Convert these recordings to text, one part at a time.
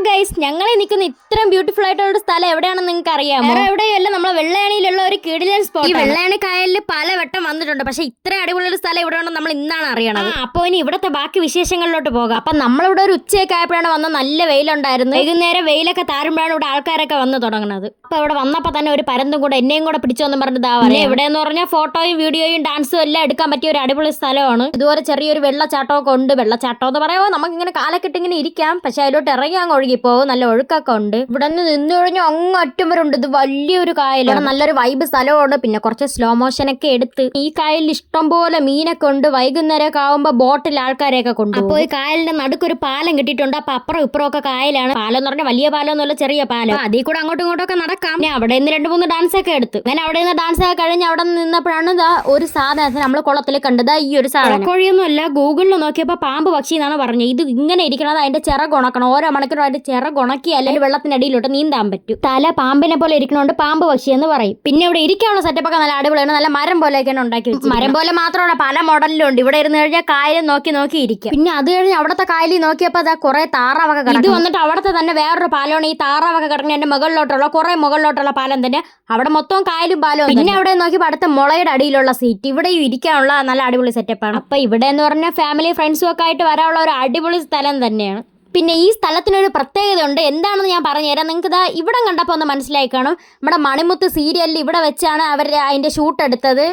Guys, ഞങ്ങളെ നിൽക്കുന്ന ഇത്രയും ബ്യൂട്ടിഫുൾ ആയിട്ടുള്ള ഒരു സ്ഥലം എവിടെയാണെന്ന് നിങ്ങൾക്ക് അറിയാമോ? എവിടെയല്ല, നമ്മളെ വെള്ളയാണിയിലുള്ള ഒരു കിടിലൻ സ്പോട്ട്. ഈ വെള്ളയാണി കായലിൽ പലവട്ടം വന്നിട്ടുണ്ട്, പക്ഷെ ഇത്ര അടിപൊളി ഒരു സ്ഥലം ഇവിടെ ഉണ്ടെന്ന് നമ്മൾ ഇന്നാണ് അറിയണത്. അപ്പോൾ ഇനി ഇവിടുത്തെ ബാക്കി വിശേഷങ്ങളിലോട്ട് പോകാം. അപ്പൊ നമ്മളിവിടെ ഒരു ഉച്ചയൊക്കെ ആയപ്പോഴാണ് വന്ന, നല്ല വെയിലുണ്ടായിരുന്നു. വൈകുന്നേരം വെയിലൊക്കെ താരുമ്പോഴാണ് ഇവിടെ ആൾക്കാരൊക്കെ വന്ന് തുടങ്ങുന്നത്. അപ്പൊ ഇവിടെ വന്നപ്പോൾ തന്നെ ഒരു പരന്തും കൂടെ എന്നെയും കൂടെ പിടിച്ചോന്ന് പറഞ്ഞിട്ട് ഇവിടെ എന്ന് പറഞ്ഞാൽ ഫോട്ടോയും വീഡിയോയും ഡാൻസും എല്ലാം എടുക്കാൻ പറ്റിയ ഒരു അടിപൊളി സ്ഥലമാണ്. ഇതുപോലെ ചെറിയൊരു വെള്ളച്ചാട്ടമൊക്കെ ഉണ്ട്. വെള്ളച്ചാട്ടം എന്ന് പറയുമ്പോൾ നമുക്ക് ഇങ്ങനെ കാലക്കെട്ട് ഇങ്ങനെ ഇരിക്കാം, പക്ഷെ അതിലോട്ട് ഇറങ്ങി അങ്ങ് ഒഴുകിപ്പോകും. നല്ല ഒഴുക്കൊക്കെ ഉണ്ട്. ഇവിടെ നിന്ന് കഴിഞ്ഞാൽ അങ്ങ് അറ്റം വരെ ഉണ്ട്. ഇത് വലിയൊരു കായലാണ്, നല്ലൊരു വൈബ് സ്ഥലമുണ്ട്. പിന്നെ കുറച്ച് സ്ലോ മോഷനൊക്കെ എടുത്ത് ഈ കായലിൽ ഇഷ്ടം പോലെ മീനൊക്കെ ഉണ്ട്. വൈകുന്നേരമൊക്കെ ആവുമ്പോൾ ബോട്ടിൽ ആൾക്കാരെയൊക്കെ കൊണ്ട്. അപ്പോൾ ഈ കായലിന്റെ നടുക്കൊരു പാലം കിട്ടിയിട്ടുണ്ട്. അപ്പൊ അപ്പുറം ഇപ്പുറം ഒക്കെ കായലാണ്. പാലം എന്ന് പറഞ്ഞാൽ വലിയ പാലം ഒന്നുമല്ല, ചെറിയ പാലം. അതിൽ കൂടെ അങ്ങോട്ടും ഇങ്ങോട്ടും ഒക്കെ നടക്കാം. പിന്നെ അവിടെ നിന്ന് 2-3 ഡാൻസ് ഒക്കെ എടുത്ത് അങ്ങനെ അവിടെ നിന്ന് ഡാൻസ് ഒക്കെ കഴിഞ്ഞ് അവിടെ നിന്നപ്പോഴാണ് ഒരു സാധനത്തിന് നമ്മൾ കുളത്തിൽ കണ്ടത്. ഈ ഒരു സാധനം കോഴിയൊന്നും അല്ല, ഗൂഗിളിൽ നോക്കിയപ്പോൾ പാമ്പ് പക്ഷി എന്നാണ് പറഞ്ഞത്. ഇത് ഇങ്ങനെ ഇരിക്കണത് അതിന്റെ ചിറക് ഉണക്കണം. ഓരോ മണിക്കൂറും അതിന്റെ ചിറക് ഉണക്കി അല്ലെങ്കിൽ വെള്ളത്തിനടിയിലോട്ട് നീന്താൻ പറ്റും. തല പാമ്പിനെ പോലെ ഇരിക്കണോണ്ട് പാമ്പ് പക്ഷി എന്ന് പറയും. പിന്നെ ഇവിടെ ഇരിക്കാനുള്ള സെറ്റപ്പ് ഒക്കെ നല്ല അടിപൊളിയാണ്. നല്ല മരം പോലെയൊക്കെയാണ് ഉണ്ടാക്കി വെച്ചത്. മരം പോലെ മാത്രമല്ല, പല മോഡലിലും ഉണ്ട്. ഇവിടെ ഇരുന്ന് കഴിഞ്ഞാൽ കായലും നോക്കി ഇരിക്കും. പിന്നെ അത് കഴിഞ്ഞ് അവിടുത്തെ കായലിൽ നോക്കിയപ്പോൾ അതാ കുറെ താറാവൊക്കെ കിടക്കും. ഇത് വന്നിട്ട് അവിടുത്തെ തന്നെ വേറൊരു പാലമാണ്. ഈ താറാവൊക്കെ കിടക്കുന്ന എന്റെ മുകളിലോട്ടുള്ള പാലം തന്നെ. അവിടെ മൊത്തം കായലും പാലവും. പിന്നെ അവിടെ നോക്കിയപ്പോൾ അടുത്ത മുളയുടെ അടിയിലുള്ള സീറ്റ്. ഇവിടെയും ഇരിക്കാനുള്ള നല്ല അടിപൊളി സെറ്റപ്പാണ്. അപ്പൊ ഇവിടെ എന്ന് പറഞ്ഞാൽ ഫാമിലി ഫ്രണ്ട്സും ഒക്കെ ആയിട്ട് വരാനുള്ള ഒരു അടിപൊളി സ്ഥലം തന്നെയാണ്. പിന്നെ ഈ സ്ഥലത്തിനൊരു പ്രത്യേകത ഉണ്ട്. എന്താണെന്ന് ഞാൻ പറഞ്ഞുതരാം. നിങ്ങൾക്ക് ഇവിടെ കണ്ടപ്പോൾ ഒന്ന് മനസ്സിലായി കാണും. നമ്മുടെ മണിമുത്ത് സീരിയലിൽ ഇവിടെ വെച്ചാണ് അവർ അതിൻ്റെ ഷൂട്ട് എടുത്തത്.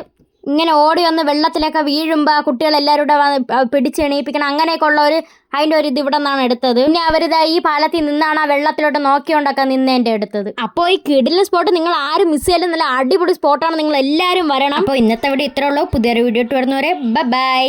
ഇങ്ങനെ ഓടി വന്ന് വെള്ളത്തിലൊക്കെ വീഴുമ്പോൾ കുട്ടികളെല്ലാവരും കൂടെ പിടിച്ചെണീപ്പിക്കണം, അങ്ങനെയൊക്കെ ഉള്ള അതിൻ്റെ ഒരു ഇത് ഇവിടെ നിന്നാണ് എടുത്തത്. പിന്നെ അവരിതാ ഈ പാലത്തിൽ നിന്നാണ് ആ വെള്ളത്തിലോട്ട് നോക്കിയോണ്ടൊക്കെ നിന്നതിൻ്റെ എടുത്തത്. അപ്പോൾ ഈ കിടിലൻ സ്പോട്ട് നിങ്ങൾ ആരും മിസ് ചെയ്യലും, നല്ല അടിപൊളി സ്പോട്ടാണ്. നിങ്ങൾ എല്ലാവരും വരണം. അപ്പോൾ ഇന്നത്തെ വീഡിയോ ഇത്രേ ഉള്ളൂ. പുതിയൊരു വീഡിയോ ഇട്ട് വരുന്നവരെ ബൈ.